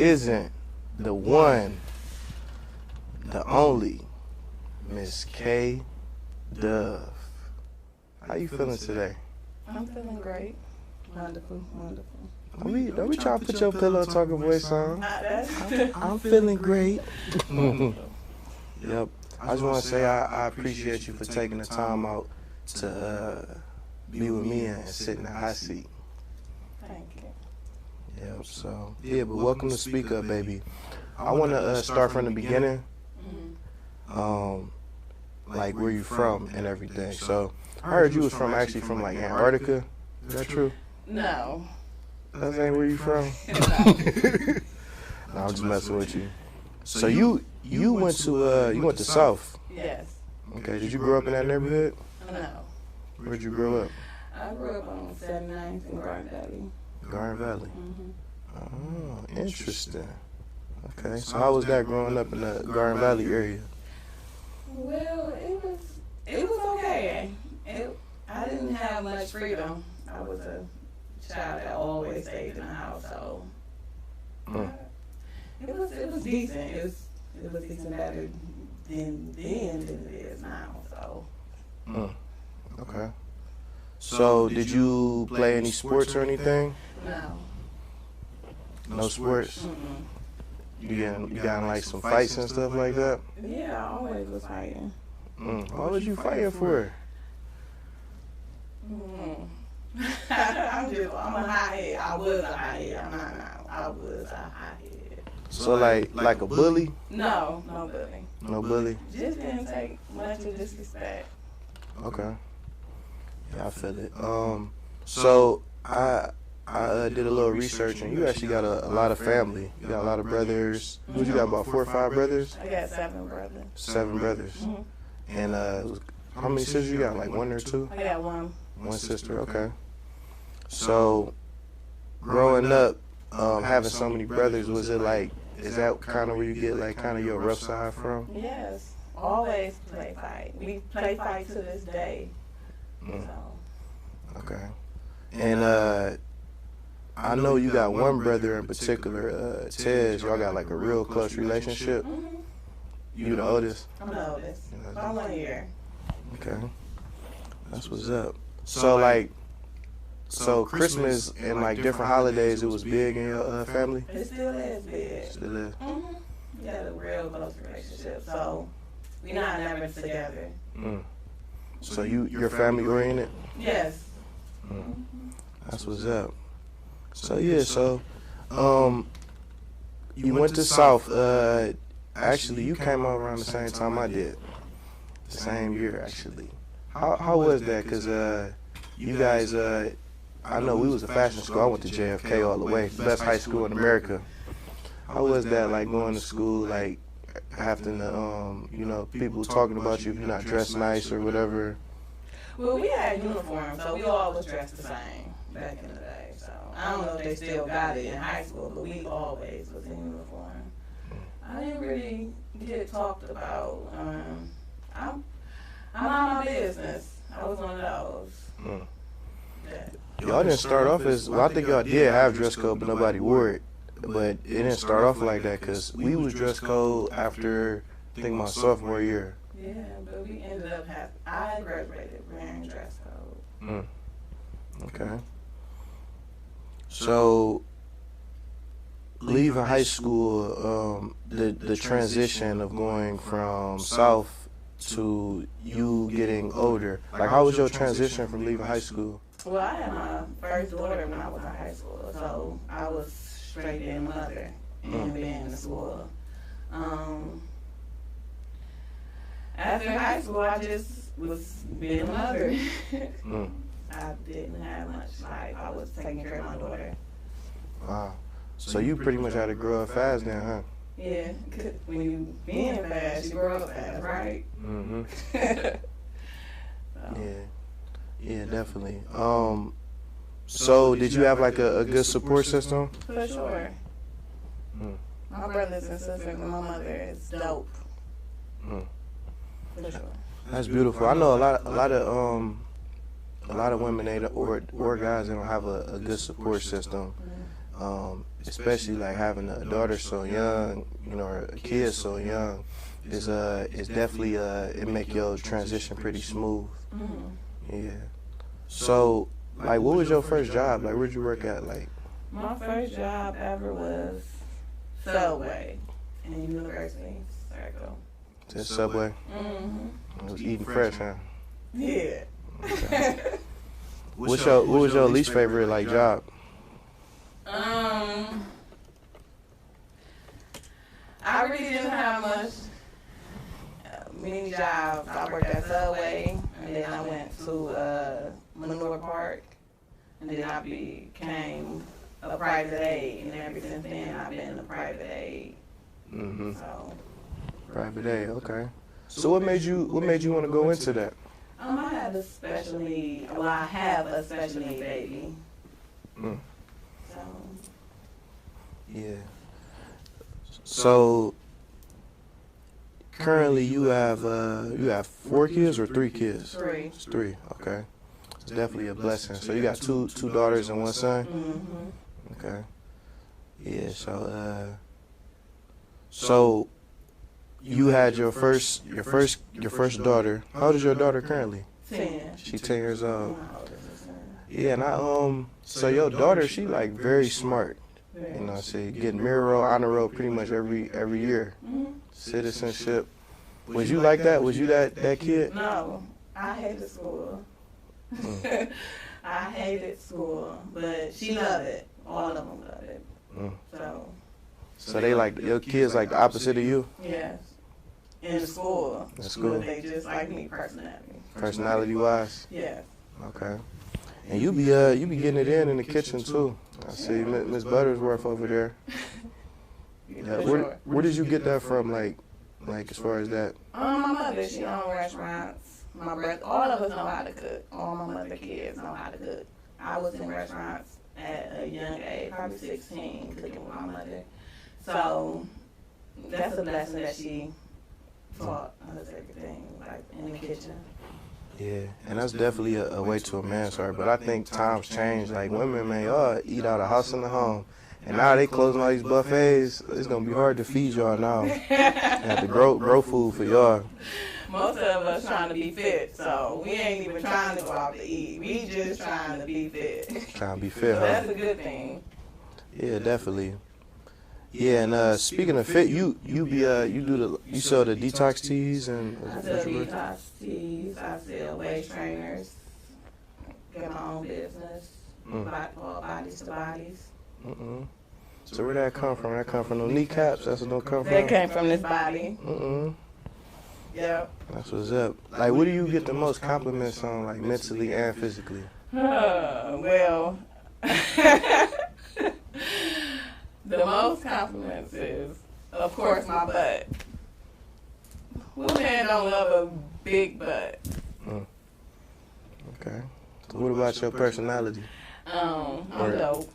isn't the one, the only, Miss K. Dove. How you feeling today? I'm feeling great. Wonderful, wonderful. Don't we try to put your pillow talking voice on? I'm feeling great. Yep. I just want to say I appreciate you for taking the time out to be with me and sit in the hot seat. Thank you. Yep. So yeah, but welcome to Speak Up, baby. I want to start from the beginning. Like where you from and everything. So I heard you was actually from like Antarctica. Is that true? No. That ain't where you from? No, I'm just messing with you. So you went to South. Yes. Okay. Did you grow up in that neighborhood? No. Where'd you grow up? I grew up on 79th in Garden Valley. Garden Valley. Mm-hmm. Oh, interesting. Okay. So how was that growing up in the Garden Valley area? Well, it was okay. I didn't have much freedom. I was a child that always stayed in the house, so it was decent. It was decent better than it is now. So. Okay. So did you play any sports or anything? No. No sports? Mm-mm. You got in like some fights and stuff like that? Yeah, I always was fighting. What was you fighting for? I'm a hothead. I was a hothead. I'm not now. I was a hothead. So like a bully? No bully. No bully? Just didn't take much of disrespect. Okay. Yeah, I feel it. So I did a little research, and you actually got a lot of family. You got a lot of brothers. What you got, about 4 or 5 brothers? I got 7 brothers. 7 brothers. And how many sisters you got? Like 1 or 2? I got 1. 1 sister. Okay. So growing up, having so many brothers, is that kind of where you get like kind of your rough side from? Yes. Always play fight. We play fight to this day. So. Okay. And I know you got one brother in particular, Tez. Y'all got like a real close relationship. You the oldest? I'm the oldest. I'm 1 year. Okay. That's what's up. So Christmas and like different holidays, it was big in your family? It still is big. Still is? We had a real close relationship. So we not never together. So you're family oriented? Yes. That's what's up. So yeah, you went to South. Actually, you came out around the same time I did. The same year, actually. How was that? Cause you guys, I know we was a fashion school. I went to JFK all the way, best high school in America. How was that, like going to school, like having to, people talking about you if you're not dressed nice or whatever? Well, we had uniforms, so we all was dressed the same back in the day. So I don't know if they still got it in high school, but we always was in uniform. I didn't really get talked about. I'm on my business. I was one of those. Y'all didn't start off as, well, I think y'all did have dress code, but nobody wore it. But it didn't start off like that, because we was dress code after, I think, my sophomore year. Yeah, but we ended up I graduated wearing dress code. Okay. So, leaving high school, the transition of going from South to you getting older, like how was your transition from leaving high school? Well, I had my first daughter when I was in high school, so I was straight in mother and being in school. After high school, I just was being a mother. I didn't have much life. I was taking care of my daughter. Wow. So you pretty much had to grow up fast then, huh? Yeah, 'cause when you being fast, you grow up fast, right? Yeah, definitely. So did you have like a good support system? For sure. My brothers and sisters and my mother is dope. For sure. That's beautiful. I know a lot of women or guys, they don't have a good support system. especially like having a daughter so young, you know, or a kid so young, is definitely it make your transition pretty smooth. Mm-hmm. Yeah. So, like, what was your first job? Like, where'd you work at? Like, My first job ever was Subway in University Circle. at Subway. Mm-hmm. It was eating fresh, huh? Yeah. Okay. What was your least favorite like job? I really didn't have much many jobs. I worked at Subway, and then I went to Manure Park, and then I became a private aide, and ever since then I've been a private aide. Mm-hmm. So. Private aid, okay. So what made you want to go into that? I had a special need. Well, I have a special need baby. Mm. So. Yeah. So currently you have 4 kids or 3 kids? 3. It's 3. Okay. It's definitely a blessing. So you got two daughters and 1 son. Mm-hmm. Okay. Yeah. So you had your first daughter. How old is your daughter currently? 10. She's 10 years old. My oldest is 10. Yeah, and so your daughter, she like very smart. You know, she getting mirror roll, honor roll pretty much every year. Mm-hmm. Citizenship. Was you like that? Was you that kid? No, I hated school. I hated school, but she loved it. All of them loved it. Mm. So they like your kids like the opposite of you, yes, in school. In school. But they just like me personality. personality wise. Yes. Okay. And you be getting it in the kitchen too. I see Miss Buttersworth over there. Yeah, where did you get that from? Like as far as that? My mother, she owned restaurants. My brother, all of us know how to cook. All my mother kids know how to cook. I was in restaurants at a young age, probably 16, cooking with my mother. So that's a blessing that she taught us everything, like in the kitchen. Yeah, and that's definitely a way to a man's heart. But I think times change. Like women, man, y'all eat out of house and the home. And now they closing all these buffets. It's gonna be hard to feed y'all now. You have to grow food for y'all. Most of us trying to be fit, so we ain't even trying to go out to eat. We just trying to be fit. Trying to be fit, So huh? that's a good thing. Yeah, definitely. Yeah, and speaking of fit, you sell the detox teas and I sell detox teas, I sell waist trainers, get my own business, called Bodies to Bodies. Mm-mm. So where that come from? That come from no kneecaps? That's what don't come from? That came from this body. Mm-mm. Yep. That's what's up. Like, what do you get the most compliments on, like, mentally and physically? Well, the most compliments is, of course, my butt. Who man don't love a big butt? Okay. So what about your personality? I'm dope.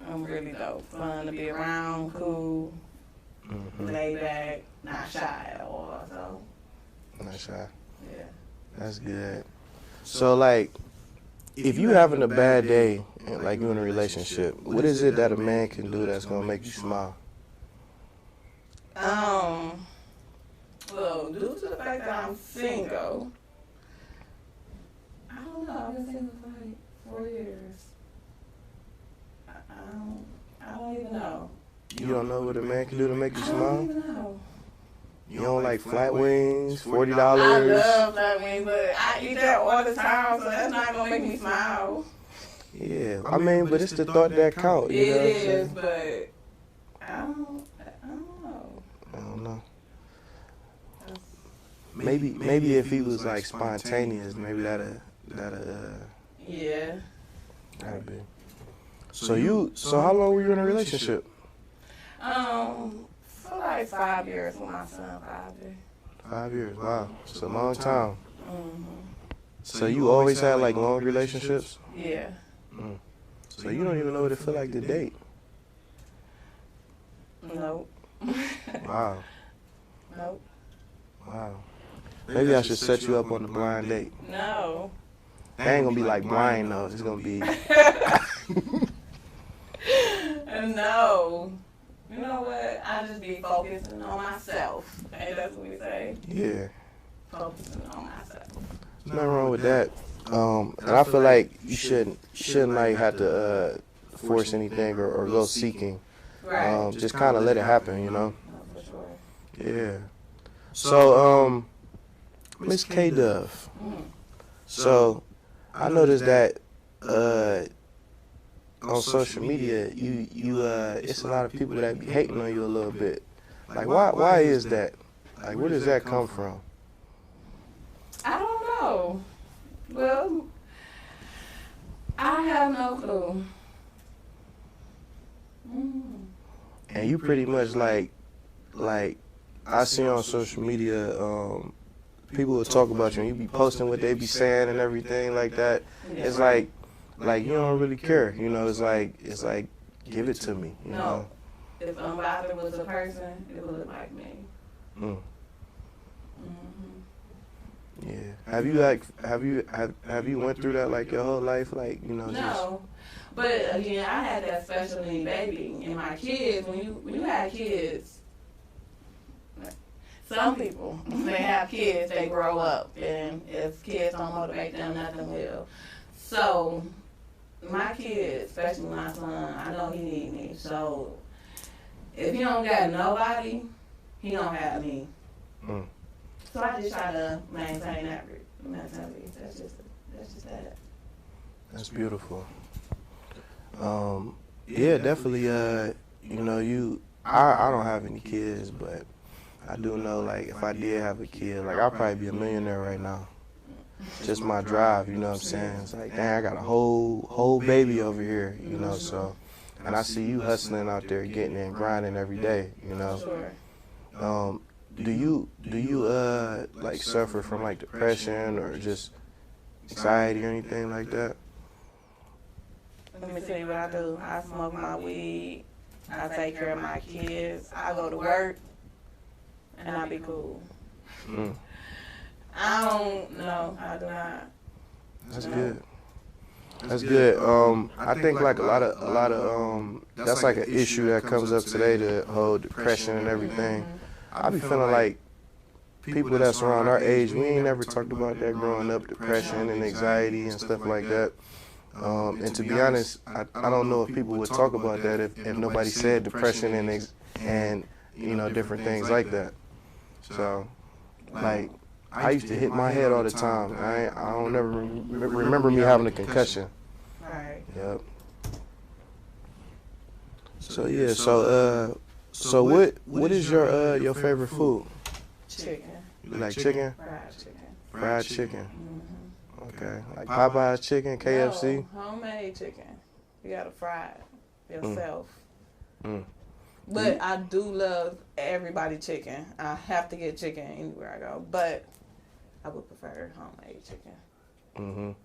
I'm really dope. Fun to be around, cool, laid back, not shy at all. So, Not shy. yeah. That's good. So, like, if you having a bad day, and like you in a relationship, what is it that a man can do that's gonna make you smile? Well, due to the fact that I'm single, I don't know. I've been single for like 4 years. I don't even know. You don't know what a man can do to make you I don't smile? even know. You don't like flat wings, $40? I love flat wings, but I eat that all the time, so that's not gonna make me smile. Yeah, I mean, but it's the thought that count. You know what I'm It is, saying? but I don't know. I don't know. Maybe if he was like spontaneous, maybe that'd Yeah. be. So how long were you in a relationship? For like 5 years with my son, 5 years. 5 years. Wow, it's a long time. Mm-hmm. So you always had like long relationships? Yeah. So you don't even know what it feel like to date. Nope. Wow. Nope. Wow. Maybe I should set you up on the blind date. No. They ain't gonna be like blind though. It's gonna be. No. You know what? I just be focusing on myself. Ain't that's what we say? Yeah. Focusing on myself. There's nothing wrong with that. And I feel like you shouldn't like have to force anything or go seeking. Right. Just kind of let it happen, you know. No, for sure. Yeah. So, Miss K Dove. So, I noticed that on social media, you it's a lot of people that be hating on you a little bit. Like, why is that? Like, where does that come from? I don't know. Well, I have no clue. And you pretty much like I see on social media, people will talk about you and you be posting what they be saying and everything like that. It's like you don't really care, you know. It's like give it to me, you know. If Unbothered was a person, it would look like me. Yeah. Have you went through that like your whole life, like, you know? No. But again, I had that special need baby, and my kids. When you have kids, some people they have kids, they grow up, and if kids don't motivate them, nothing will. So my kids, especially my son, I know he need me. So if he don't got nobody, he don't have me. So I just try to maintain that mentality. That's just that. That's beautiful. Yeah, definitely. You know, I don't have any kids, but I do know, like, if I did have a kid, like, I'd probably be a millionaire right now. Just my drive, you know what I'm saying? It's like, dang, I got a whole baby over here, you know. So, and I see you hustling out there, getting in, grinding every day, you know. Sure. Do you like suffer from like depression or just anxiety or anything like that? Let me tell you what I do. I smoke my weed. I take care of my kids. I go to work, and I be cool. I don't know. I do not. That's good. That's good. I think like a lot of that's like an issue that comes up today, the whole depression and everything. I be feeling like people that's around our age, we ain't never talked about that growing up, depression and anxiety and stuff like that. And to be honest, I don't know if people would talk about that if nobody said depression and you know, different things like that. So, like, I used to hit my head all the time. I don't never remember me having a concussion. Right. Yep. So yeah, so what is your favorite food? Chicken. You like chicken? Fried chicken. Fried chicken. Okay. Like Popeye's chicken, KFC? No, homemade chicken. You gotta fry it yourself. But I do love everybody chicken. I have to get chicken anywhere I go. But I would prefer homemade chicken.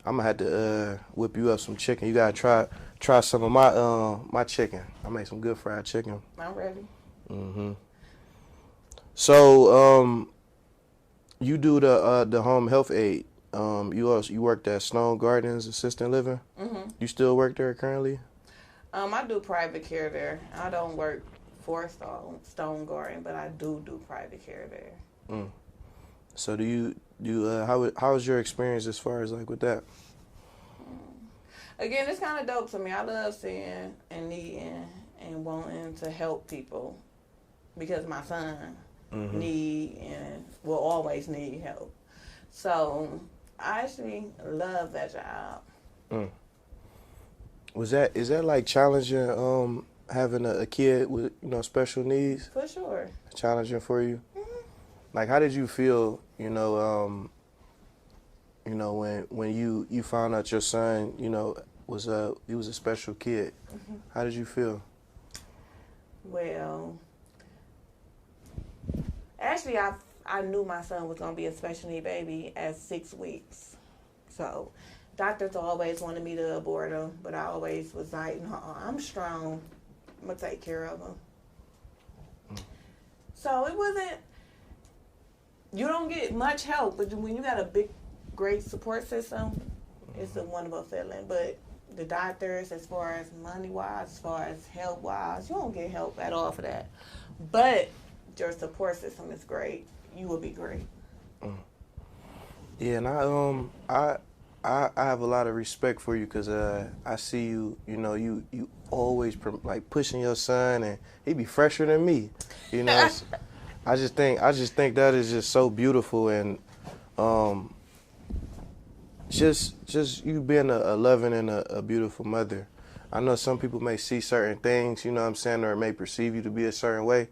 I'm gonna have to whip you up some chicken. You gotta try some of my chicken. I make some good fried chicken. I'm ready. So you do the home health aid. You worked at Stone Gardens Assisted Living. You still work there currently? I do private care there. I don't work for Stone Garden, but I do private care there. So how was your experience as far as like with that? Again, it's kind of dope to me. I love seeing and needing and wanting to help people because my son need and will always need help. So I actually love that job. Is that like challenging having a kid with, you know, special needs? For sure. Challenging for you? Like, how did you feel, you know, when you found out your son, you know, was a special kid? How did you feel? Well, actually, I knew my son was gonna be a special need baby at 6 weeks. So doctors always wanted me to abort him, but I always was like, no, I'm strong. I'm gonna take care of him. So it wasn't. You don't get much help, but when you got a big, great support system, it's a wonderful feeling. But the doctors, as far as money-wise, as far as help-wise, you don't get help at all for that. But your support system is great. You will be great. Yeah, and I have a lot of respect for you because I see you. You know, you always like pushing your son, and he be fresher than me. You know, I just think that is just so beautiful, and just you being a loving and a beautiful mother. I know some people may see certain things, you know what I'm saying, or may perceive you to be a certain way,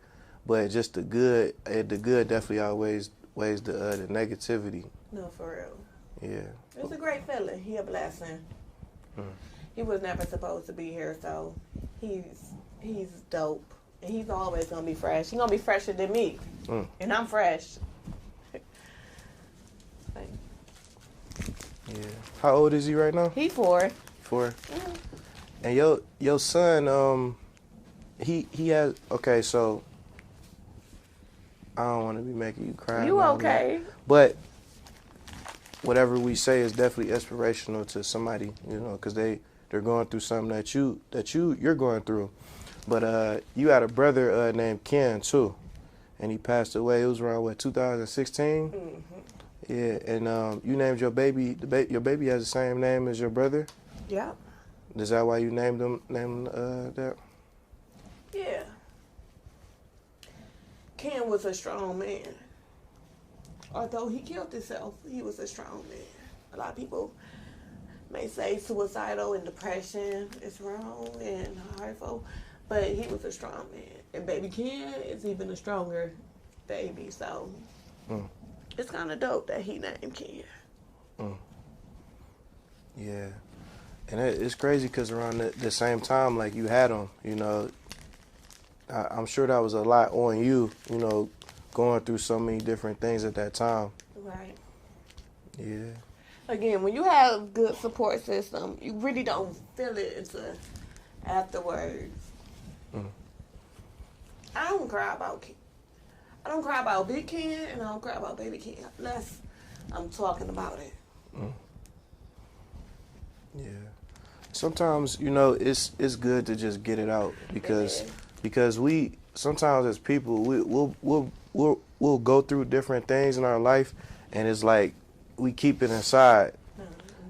but just the good definitely outweighs the negativity. No, for real. Yeah. It's a great feeling. He a blessing. He was never supposed to be here, so he's dope. And he's always gonna be fresh. He's gonna be fresher than me. And I'm fresh. Yeah. How old is he right now? He 4. 4. And your son, he has, okay, so I don't want to be making you cry. You okay? But whatever we say is definitely inspirational to somebody, you know, because they're going through something that you're going through. But you had a brother named Ken too, and he passed away. It was around 2016. Yeah, and you named your baby. Your baby has the same name as your brother. Yeah. Is that why you named him that? Yeah. Ken was a strong man. Although he killed himself, he was a strong man. A lot of people may say suicidal and depression is wrong and hurtful, but he was a strong man. And baby Ken is even a stronger baby, so it's kind of dope that he named Ken. Yeah. And it's crazy because around the same time, like, you had him, you know, I'm sure that was a lot on you, you know, going through so many different things at that time. Right. Yeah. Again, when you have good support system, you really don't feel it until afterwards. I don't cry about Ken. I don't cry about Big Ken, and I don't cry about Baby Ken unless I'm talking about it. Yeah. Sometimes, you know, it's good to just get it out because we sometimes as people we'll go through different things in our life, and it's like we keep it inside,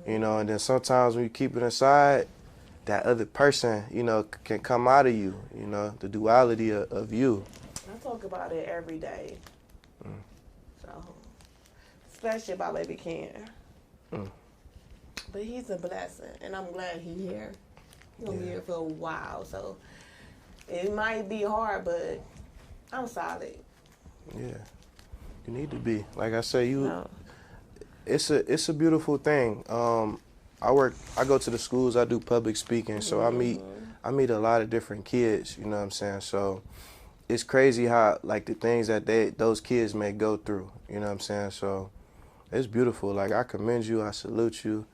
you know, and then sometimes when you keep it inside, that other person, you know, can come out of you, you know, the duality of you. I talk about it every day. So, especially about Baby Ken. But he's a blessing, and I'm glad he's here. He's going to be here for a while, so it might be hard, but I'm solid. Yeah, you need to be. Like I say, it's a beautiful thing. I go to the schools, I do public speaking, so I meet a lot of different kids, you know what I'm saying? So it's crazy how, like, the things that those kids may go through, you know what I'm saying? So it's beautiful. Like, I commend you, I salute you.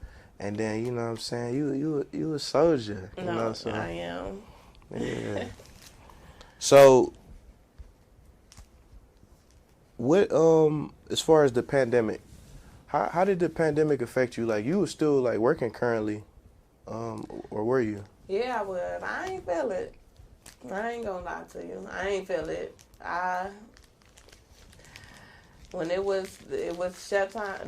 And then, you know what I'm saying, you a soldier, you know, so I am. Yeah. So what as far as the pandemic, how did the pandemic affect you? Like, you were still like working currently, or were you? Yeah, I was. I ain't feel it. I ain't gonna lie to you. I ain't feel it. When it was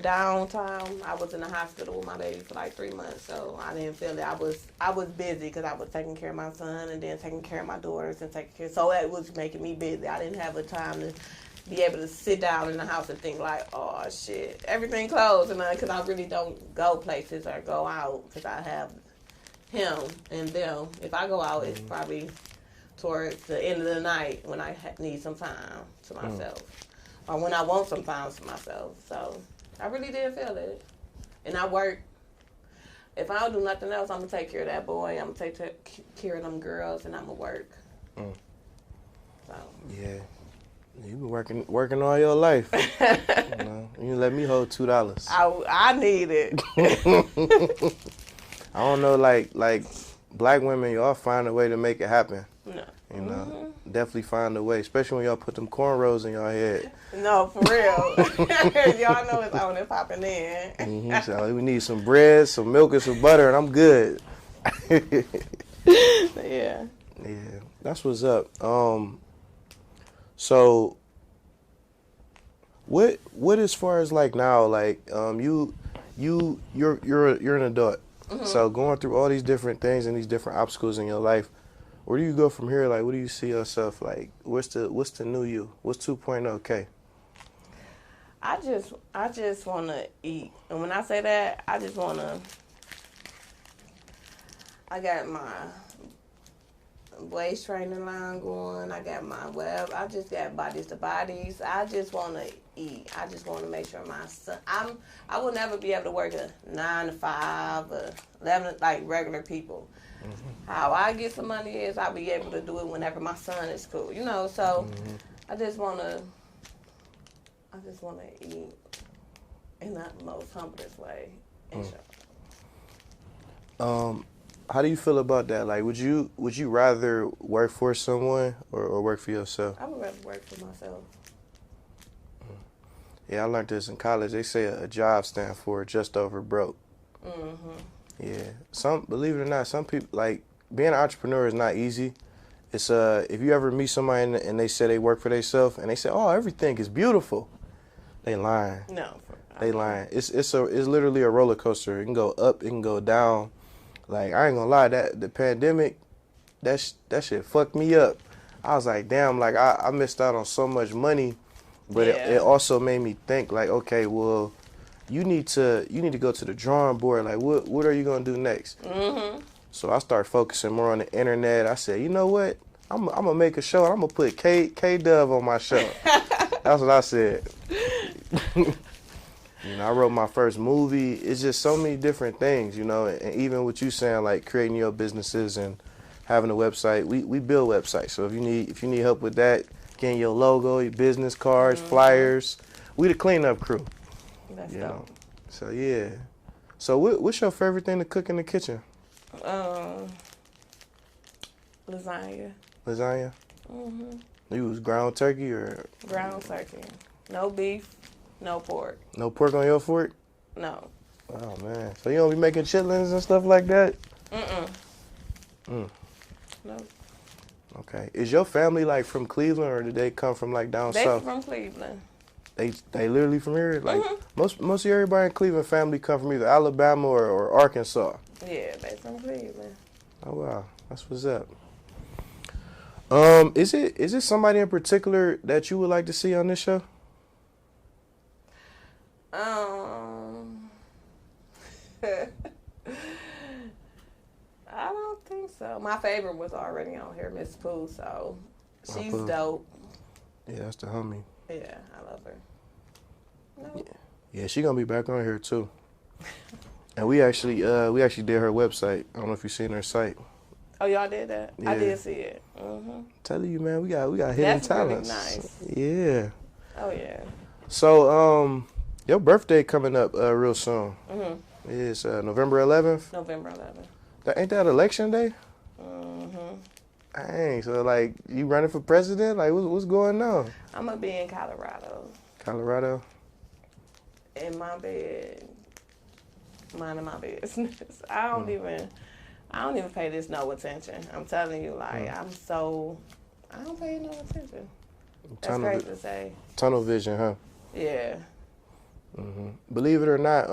down time, I was in the hospital with my baby for like 3 months, so I didn't feel it. I was busy because I was taking care of my son and then taking care of my daughters and so it was making me busy. I didn't have a time to be able to sit down in the house and think like, oh shit, everything closed, and because I really don't go places or go out because I have him and them. If I go out, it's probably towards the end of the night when I need some time to myself. Or when I want some time to myself. So I really did feel it. And I work. If I don't do nothing else, I'm going to take care of that boy. I'm going to take care of them girls, and I'm going to work. So. Yeah. You've been working all your life. You know, you let me hold $2. I need it. I don't know, like black women, y'all find a way to make it happen. No. You know, definitely find a way, especially when y'all put them cornrows in your head. No, for real. Y'all know it's on and popping in. So we need some bread, some milk, and some butter, and I'm good. Yeah. Yeah, that's what's up. So what as far as like now, like you're an adult. So going through all these different things and these different obstacles in your life, where do you go from here? Like, what do you see yourself like? What's the new you? What's 2.0? Okay. I just want to eat. And when I say that, I just want to, I got my waist training line going. I got my web. I just got Bodies to Bodies. I just want to eat. I just want to make sure my son, I will never be able to work a 9 to 5 or 11 like regular people. How I get some money is I'll be able to do it whenever my son is cool, you know. So I just want to eat in the most humblest way. How do you feel about that? Like, would you rather work for someone or work for yourself? I would rather work for myself. Yeah, I learned this in college. They say a job stands for just over broke. Yeah. Believe it or not, some people, like, being an entrepreneur is not easy. It's if you ever meet somebody and they say they work for themselves and they say, "Oh, everything is beautiful," they lying. No. They lying. It's literally a roller coaster. It can go up, it can go down. Like, I ain't gonna lie, that the pandemic, that shit fucked me up. I was like, damn, like I missed out on so much money, but it also made me think like, okay, well, you need to go to the drawing board. Like, what are you gonna do next? So I started focusing more on the internet. I said, you know what? I'm gonna make a show. I'm gonna put K Dove on my show. That's what I said. You know, I wrote my first movie. It's just so many different things, you know, and even what you saying, like creating your businesses and having a website. We build websites. So if you need help with that, getting your logo, your business cards, flyers, we the cleanup crew. That's you dope. know. So yeah. So what's your favorite thing to cook in the kitchen? Lasagna. Lasagna? You was ground turkey or? Ground turkey. No beef, no pork. No pork on your fork? No. Oh man. So you don't be making chitlins and stuff like that? No. Okay. Is your family like from Cleveland or did they come from like down south? They from Cleveland. They literally from here? Like most of everybody in Cleveland family come from either Alabama or Arkansas. Yeah, they from Cleveland. Oh wow. That's what's up. Is it somebody in particular that you would like to see on this show? I don't think so. My favorite was already on here, Miss Pooh, so she's dope. Yeah, that's the homie. Yeah, I love her. No. Yeah, she gonna be back on here too. And we actually did her website. I don't know if you've seen her site. Oh, y'all did that? Yeah. I did see it. Telling you, man, we got hidden That's talents. really nice. Yeah. Oh yeah. So your birthday coming up real soon. It's November 11th. November 11th. Ain't that election day? Dang, so like you running for president? Like what's going on? I'm gonna be in Colorado. Colorado? In my bed, minding my business. I don't even pay this no attention. I'm telling you, like I don't pay no attention. That's crazy to say. Tunnel vision, huh? Yeah. Believe it or not,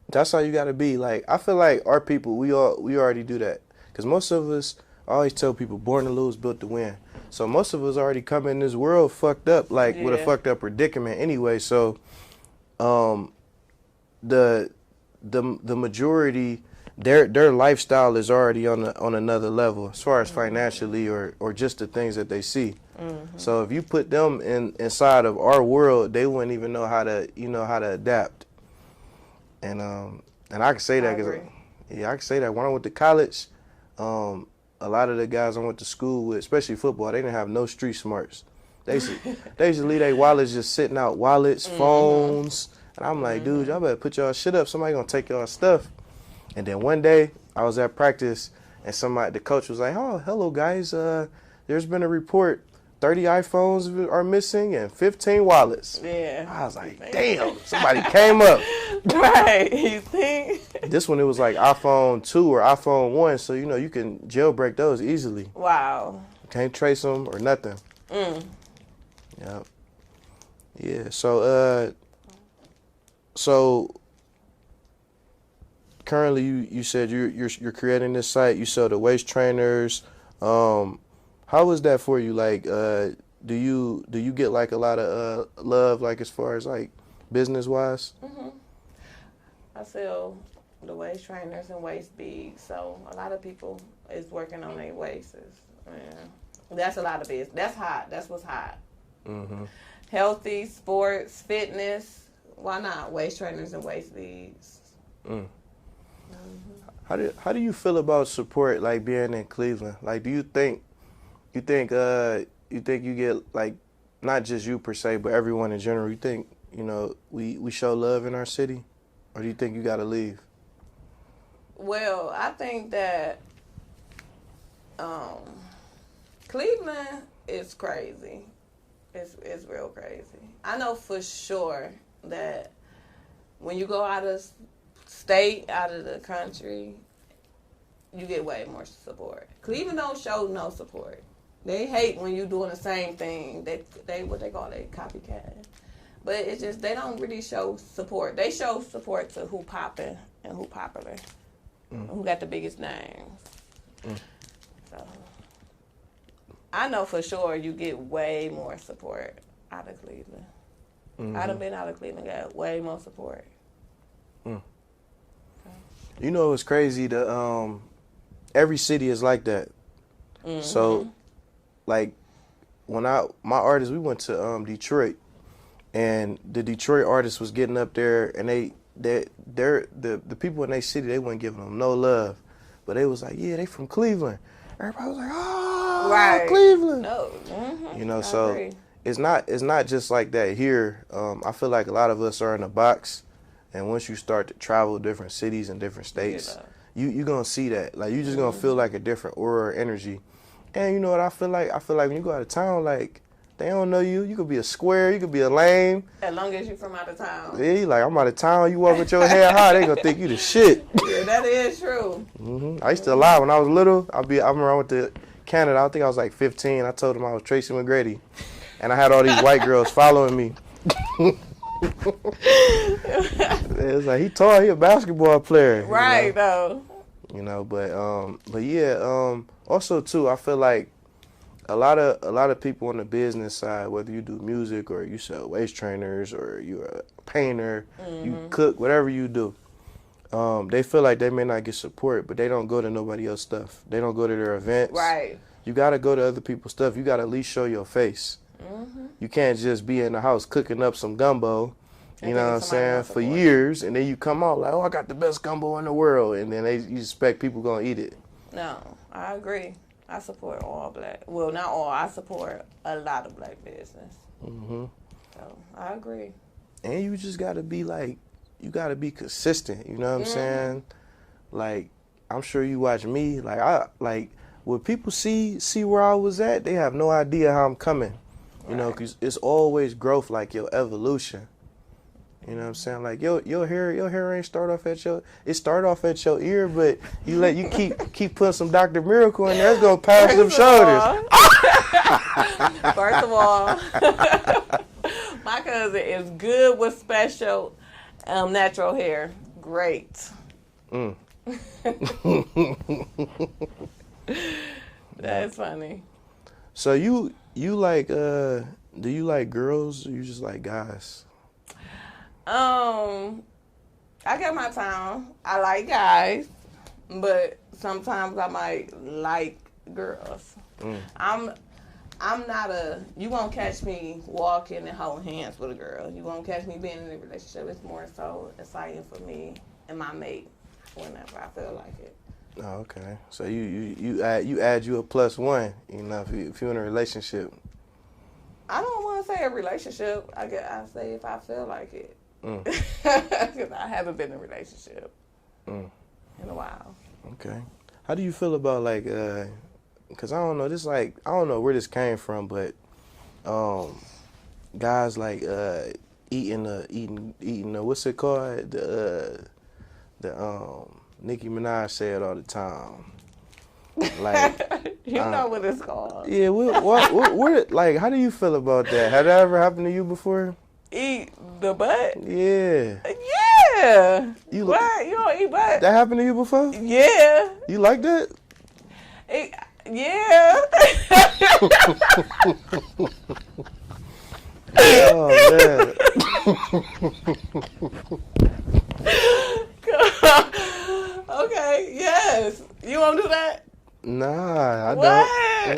that's how you gotta be. Like I feel like our people, we already do that. Cause most of us, I always tell people, born to lose, built to win. So most of us already come in this world fucked up, like with a fucked up predicament anyway. So, the majority, their lifestyle is already on another level as far as financially or just the things that they see. So if you put them inside of our world, they wouldn't even know how to adapt. And I can say that because I can say that when I went to college, a lot of the guys I went to school with, especially football, they didn't have no street smarts. They used to leave their wallets just sitting out, wallets, phones. And I'm like, dude, y'all better put y'all shit up. Somebody gonna take y'all stuff. And then one day I was at practice and the coach was like, oh, hello guys. There's been a report 30 iPhones are missing and 15 wallets. Yeah. I was like, damn, somebody came up. Right. You think? This one, it was like iPhone 2 or iPhone 1, so, you know, you can jailbreak those easily. Wow. Can't trace them or nothing. Yep. Yeah, so currently you said you're creating this site. You sell the waist trainers. How is that for you? Like, do you get like a lot of love, like as far as like business wise? I sell the waist trainers and waist beads, so a lot of people is working on their waists. Yeah. That's a lot of business. That's hot. That's what's hot. Healthy, sports, fitness. Why not waist trainers and waist beads? How do you feel about support, like being in Cleveland? Like, do you think you get, like, not just you per se, but everyone in general? You think, you know, we show love in our city, or do you think you got to leave? Well, I think that Cleveland is crazy. It's real crazy. I know for sure that when you go out of state, out of the country, you get way more support. Cleveland don't show no support. They hate when you doing the same thing. They what they call it, copycat. But it's just they don't really show support. They show support to who popping and who popular, who got the biggest names. So I know for sure you get way more support out of Cleveland. I'd have been out of Cleveland, got way more support. You know, it's crazy. Every city is like that. So, like, my artists, we went to Detroit, and the Detroit artists was getting up there, and the people in their city, they weren't giving them no love, but they was like, yeah, they from Cleveland. Everybody was like, oh, right. Cleveland. No. You know, I so agree. it's not just like that here. I feel like a lot of us are in a box, and once you start to travel different cities and different states, you're gonna see that. Like, you just gonna feel like a different aura or energy. And you know what I feel like? I feel like when you go out of town, like, they don't know you. You could be a square, you could be a lame. As long as you from out of town. Yeah, you like, I'm out of town, you walk with your head high, they gonna think you the shit. Yeah, that is true. I used to lie when I was little. I remember I went to Canada, I think I was like 15. I told them I was Tracy McGrady. And I had all these white girls following me. It was like, he tall, he a basketball player. Right, you know? You know, but yeah, also too, I feel like a lot of people on the business side, whether you do music or you sell waist trainers or you're a painter, you cook, whatever you do, they feel like they may not get support, but they don't go to nobody else's stuff. They don't go to their events. Right. You got to go to other people's stuff. You got to at least show your face. You can't just be in the house cooking up some gumbo, you know what I'm saying, for years, and then you come out like, oh, I got the best gumbo in the world, and then you expect people going to eat it. No, I agree. I support all black. Well, not all. I support a lot of black business. So I agree. And you just got to be like, you got to be consistent. You know what I'm saying? Like, I'm sure you watch me. Like, when people see where I was at, they have no idea how I'm coming. You know, because it's always growth, like your evolution. You know what I'm saying? Like your hair ain't start off at your ear, but you keep putting some Dr. Miracle in there, it's gonna pass them shoulders. First of all, my cousin is good with special natural hair. Great. That's funny. So you like do you like girls or you just like guys? I get my time. I like guys, but sometimes I might like girls. I'm not you won't catch me walking and holding hands with a girl. You won't catch me being in a relationship. It's more so exciting for me and my mate whenever I feel like it. Oh, okay. So you add you a +1, you know, if you're in a relationship. I don't want to say a relationship. I say if I feel like it. Because I haven't been in a relationship in a while. Okay. How do you feel about like, because I don't know, I don't know where this came from, but um, guys like eating what's it called? The Nicki Minaj say it all the time. Like, You know what it's called. yeah, what, like, how do you feel about that? Had that ever happened to you before? Eat the butt? Yeah. Yeah. You What? You don't eat butt? That happened to you before? Yeah. You like that? Yeah. Oh man. Okay. Yes. You won't do that? Nah, I What?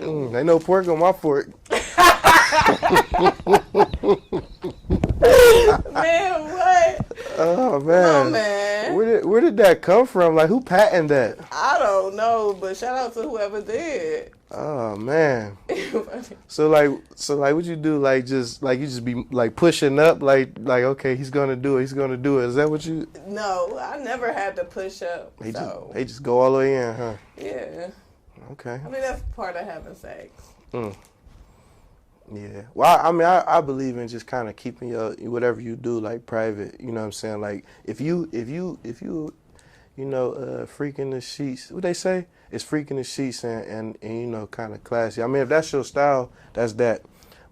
don't. Ain't no pork on my fork. Man, what? Oh man. Come on, man. Where did that come from? Like, who patented that? I don't know, but shout out to whoever did. Oh man. So like what you do? Like, you just be like pushing up, like okay, he's gonna do it. He's gonna do it. Is that what you? No, I never had to push up. They just go all the way in, huh? Yeah. Okay. I mean, that's part of having sex. Yeah. Well, I mean, I believe in just kind of keeping your whatever you do like private. You know what I'm saying? Like if you freaking the sheets. What they say? It's freaking the sheets and you know, kind of classy. I mean, if that's your style, that's that.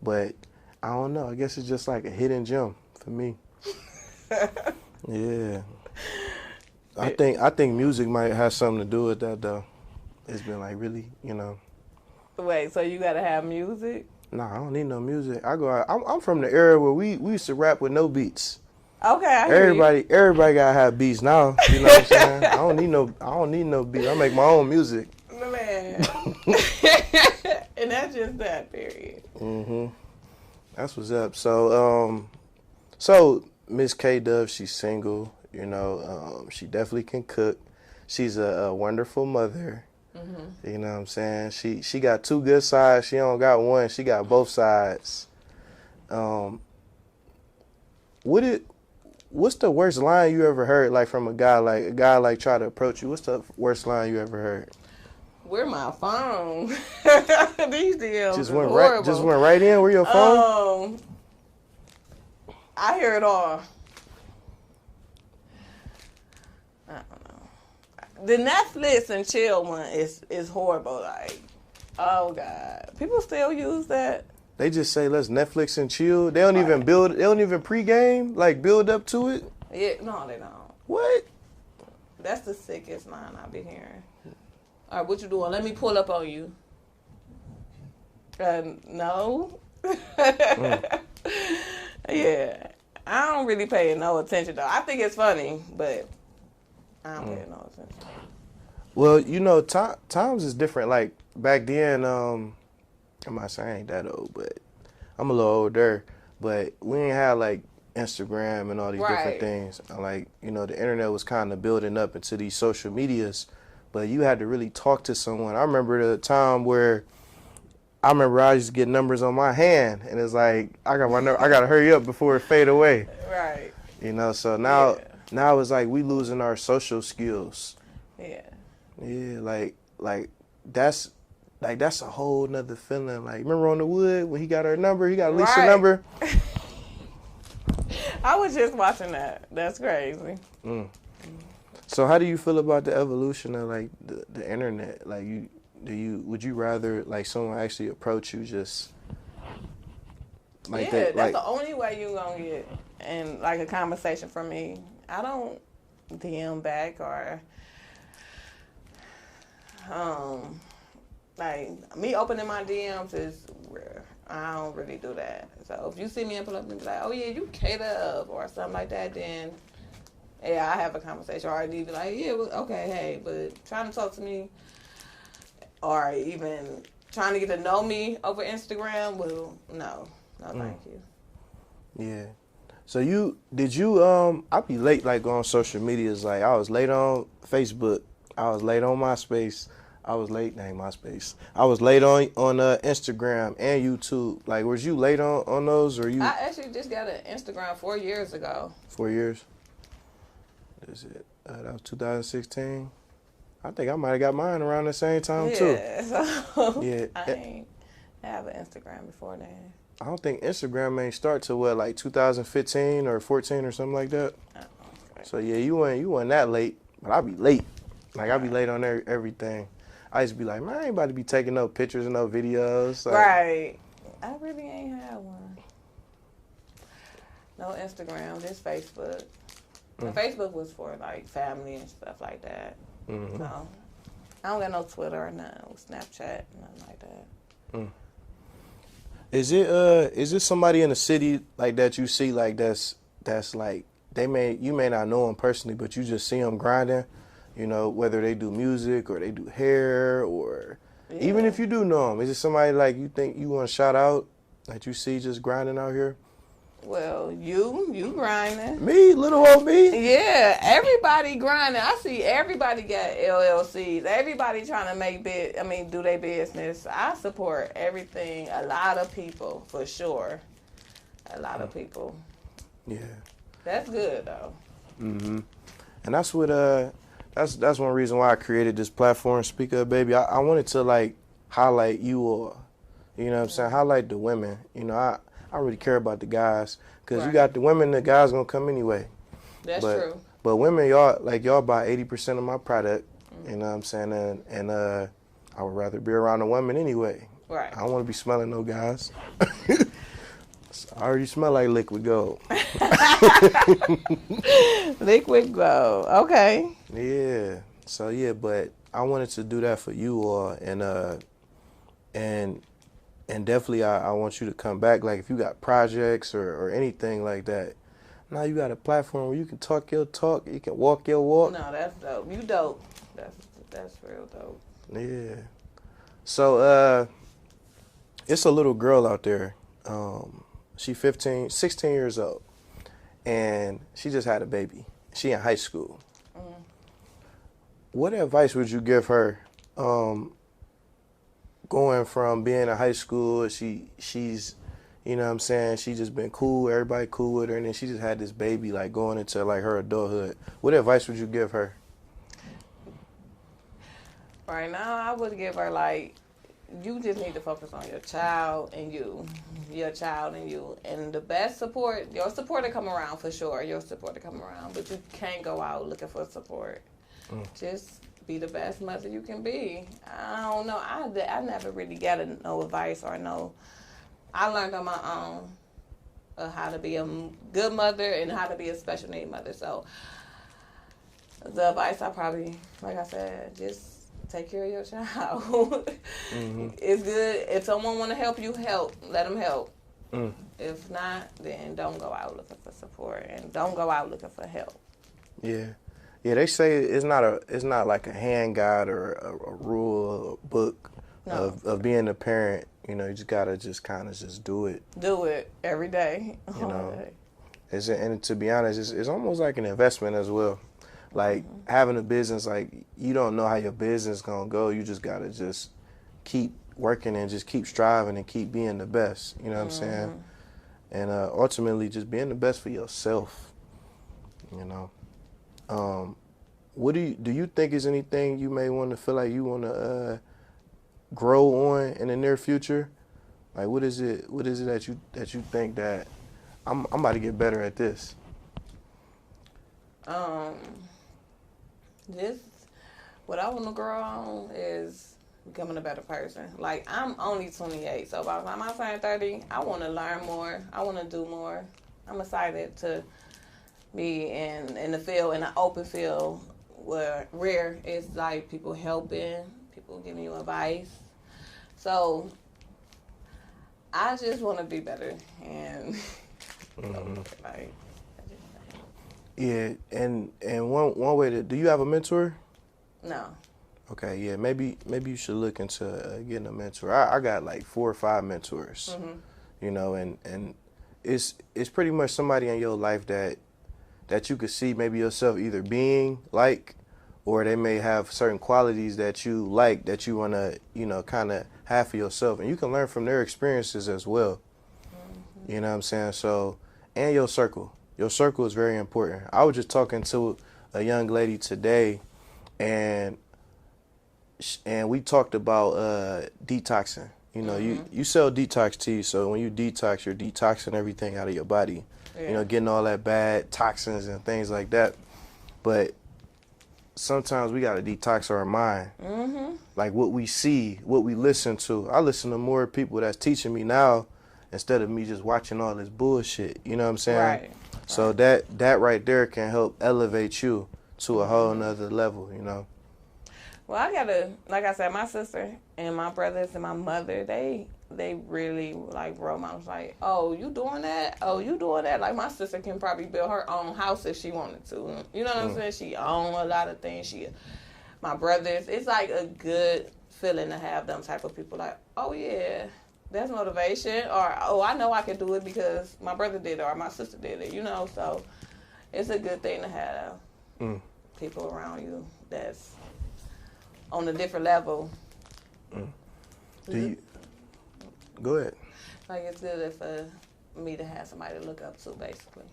But I don't know. I guess it's just like a hidden gem for me. Yeah. I think music might have something to do with that though. It's been like really, you know. Wait, so you gotta have music? Nah, I don't need no music. I'm from the era where we used to rap with no beats. Okay, I hear you. Everybody gotta have beats now. You know what I'm saying? I don't need no beat. I make my own music. Man. And that's just that, period. That's what's up. So Miss K Dove, she's single. You know, she definitely can cook. She's a wonderful mother. You know what I'm saying? She got two good sides. She don't got one. She got both sides. What's the worst line you ever heard, like from a guy like try to approach you? What's the worst line you ever heard? Where my phone? These DMs Just went right in. Where your phone? I hear it all. I don't know. The Netflix and chill one is horrible. Like, oh God, people still use that. They just say let's Netflix and chill. They don't even build. They don't even pregame, like build up to it. Yeah, no, they don't. What? That's the sickest line I've been hearing. All right, what you doing? Let me pull up on you. No. Yeah, I don't really pay no attention though. I think it's funny, but I don't pay no attention. Well, you know, times is different. Like back then, I'm not saying I ain't that old, but I'm a little older. But we ain't had like Instagram and all these different things. Like, you know, the internet was kind of building up into these social medias, but you had to really talk to someone. I remember the time where I used to get numbers on my hand, and it's like I gotta hurry up before it fade away. Right. You know, so now it's like we losing our social skills. Yeah. Yeah, like that's a whole nother feeling. Like, remember on the wood when he got her number, he got Lisa's number. I was just watching that. That's crazy. So how do you feel about the evolution of like the internet? Like, would you rather like someone actually approach you just like that? That's the only way you gonna get in like a conversation from me. I don't DM back or like me opening my DMs is rare. I don't really do that. So if you see me and pull up and be like, oh yeah, you K-Dub or something like that, then yeah, I have a conversation. Or I'd be like, yeah, well, okay, hey, but trying to talk to me or even trying to get to know me over Instagram, well, no, thank you. Yeah. So I be late like on social medias. Like I was late on Facebook. I was late on MySpace. I was late on Instagram and YouTube. Like, was you late on those or you? I actually just got an Instagram 4 years ago. 4 years? Is it? That was 2016. I think I might have got mine around the same time too. So yeah. I ain't have an Instagram before then. I don't think Instagram ain't start till what, like 2015 or 14 or something like that. Okay. So yeah, you weren't that late, but I be late. Like I be late on everything. I used to be like, man, I ain't about to be taking no pictures and no videos. Like, Right. I really ain't had one. No Instagram, just Facebook. And Facebook was for like family and stuff like that. Mm-hmm. So I don't got no Twitter or nothing, Snapchat, nothing like that. Is it somebody in the city like that you see like that's like you may not know them personally, but you just see them grinding, you know, whether they do music or they do hair or even if you do know them, is it somebody like you think you want to shout out that you see just grinding out here? Well, you grinding. Me, little old me. Yeah, everybody grinding. I see everybody got LLCs. Everybody trying to do their business. I support everything. A lot of people, for sure. A lot of people. Yeah. That's good though. Mhm. And that's what that's one reason why I created this platform, Speak Up Baby. I wanted to like highlight you all. You know what I'm saying? Highlight the women. You know, I really care about the guys because you got the women, the guys gonna come anyway. That's true. But women, y'all buy 80% of my product. You know what I'm saying? And I would rather be around a woman anyway. Right. I don't want to be smelling no guys. I already smell like liquid gold. Liquid gold. Okay. Yeah. So yeah, but I wanted to do that for you all, and definitely I want you to come back. Like if you got projects or anything like that, now you got a platform where you can talk your talk, you can walk your walk. No, that's dope. You dope. That's real dope. Yeah. So it's a little girl out there. She 16 years old, and she just had a baby. She in high school. What advice would you give her going from being in high school? She's, you know what I'm saying, she just been cool, everybody cool with her, and then she just had this baby, like going into like her adulthood. What advice would you give her? Right now, I would give her like, you just need to focus on your child and you. And the best support, your support will come around for sure. Your support will come around, but you can't go out looking for support. Just be the best mother you can be. I don't know. I never really got no advice or no. I learned on my own how to be a good mother and how to be a special need mother. So the advice I probably, like I said, just take care of your child. It's good. If someone want to help you, help. Let them help. If not, then don't go out looking for support and don't go out looking for help. Yeah. Yeah, they say it's not like a hand guide or a rule or a book of being a parent. You know, you just gotta just kind of just do it. Do it every day. You know, and to be honest, it's almost like an investment as well. Like having a business, like you don't know how your business gonna go. You just gotta just keep working and just keep striving and keep being the best. You know what I'm saying? And ultimately, just being the best for yourself. You know. What do you think is anything you may want to feel like you want to grow on in the near future? Like what is it that you think that I'm about to get better at this? What I want to grow on is becoming a better person. Like I'm only 28, so by the time I turn 30, I want to learn more. I want to do more. I'm excited to be in the field, in an open field where it's like people helping, people giving you advice. So I just want to be better and like. Yeah, and one way to, do you have a mentor? No. Okay, yeah, maybe you should look into getting a mentor. I got like 4 or 5 mentors, you know, and it's pretty much somebody in your life that you could see maybe yourself either being like, or they may have certain qualities that you like that you want to, you know, kind of have for yourself, and you can learn from their experiences as well. You know what I'm saying? So, and your circle. Your circle is very important. I was just talking to a young lady today, and we talked about detoxing. You know, you sell detox tea, so when you detox, you're detoxing everything out of your body. Yeah. You know, getting all that bad toxins and things like that. But sometimes we got to detox our mind. Like what we see, what we listen to. I listen to more people that's teaching me now instead of me just watching all this bullshit. You know what I'm saying? Right. So that right there can help elevate you to a whole nother level, you know. Well, I gotta, like I said, my sister and my brothers and my mother, they really like role models. Like, oh, you doing that? Oh, you doing that? Like my sister can probably build her own house if she wanted to. You know what I'm saying? She own a lot of things. My brothers, it's like a good feeling to have them type of people. Like, oh yeah, that's motivation. Or oh, I know I can do it because my brother did it or my sister did it. You know, so it's a good thing to have people around you that's on a different level. Do you go ahead? Like it's good for me to have somebody to look up to, basically.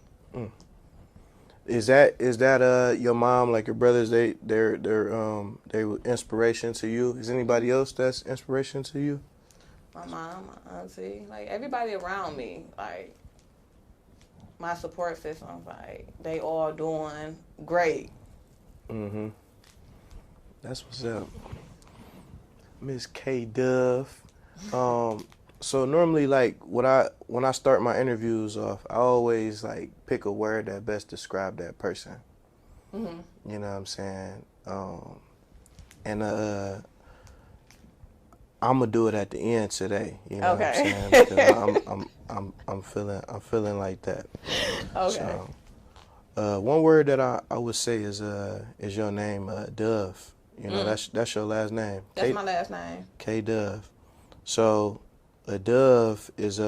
Is that your mom, like your brothers? They were inspiration to you. Is anybody else that's inspiration to you? My mom, my auntie, like everybody around me, like my support system, like they all doing great. That's what's up, Miss K Duff. So normally, like when I start my interviews off, I always like pick a word that best describe that person. You know what I'm saying? And I'm gonna do it at the end today. You know what I'm saying? Because I'm feeling like that. Okay. So, one word that I would say is your name, Dove. You know, that's your last name. That's my last name. K Dove. So a dove is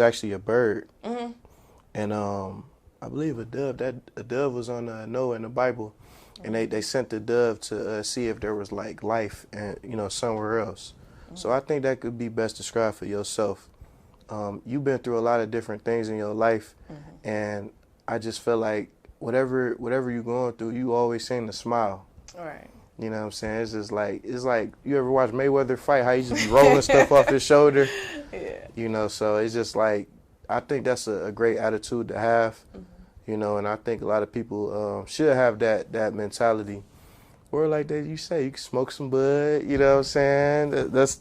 actually a bird. And I believe a dove was on Noah in the Bible, and they sent the dove to see if there was like life and somewhere else. So I think that could be best described for yourself. You've been through a lot of different things in your life, and I just feel like whatever you're going through, you always seem to smile. Right. You know what I'm saying? It's like you ever watch Mayweather fight, how he just be rolling stuff off his shoulder? Yeah. You know, so it's just like, I think that's a great attitude to have, you know, and I think a lot of people should have that mentality. Or like you say, you can smoke some bud, you know what I'm saying? That's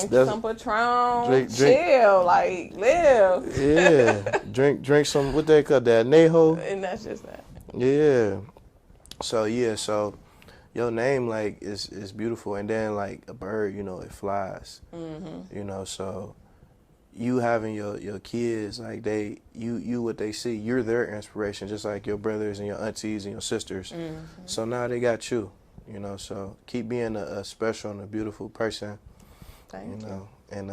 drink some Patron, chill, like live. Yeah, drink some, what they call that, Neho? And that's just that. Yeah. So your name like is beautiful, and then like a bird, you know, it flies. You know, so you having your kids, like you what they see, you're their inspiration, just like your brothers and your aunties and your sisters. So now they got you, you know. So keep being a special and a beautiful person. Thank you. Know, and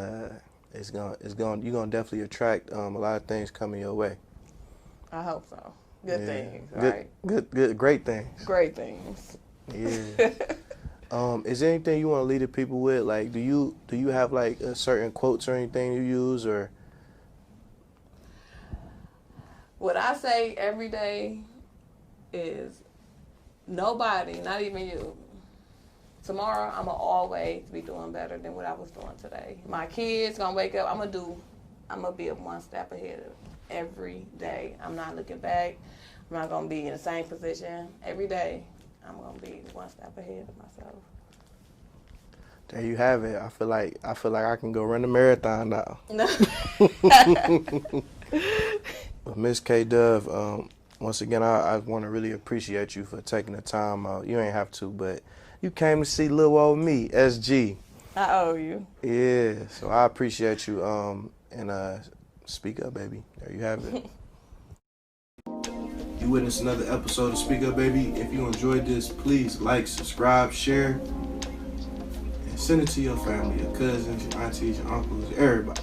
you're gonna definitely attract a lot of things coming your way. I hope so. Good things, right? Good, great things. Great things. Yeah. Is there anything you want to leave the people with? Like, do you have like a certain quotes or anything you use, or? What I say every day is nobody, not even you. Tomorrow, I'm going to always be doing better than what I was doing today. My kids going to wake up. I'm going to be one step ahead every day. I'm not looking back. I'm not going to be in the same position every day. I'm going to be one step ahead of myself. There you have it. I feel like I can go run a marathon now. But Miss K Dove, once again, I want to really appreciate you for taking the time out. You ain't have to, but you came to see little old me, SG. I owe you. Yeah, so I appreciate you. And speak up, baby. There you have it. You witnessed another episode of Speak Up, Baby. If you enjoyed this, please like, subscribe, share, and send it to your family, your cousins, your aunties, your uncles, everybody.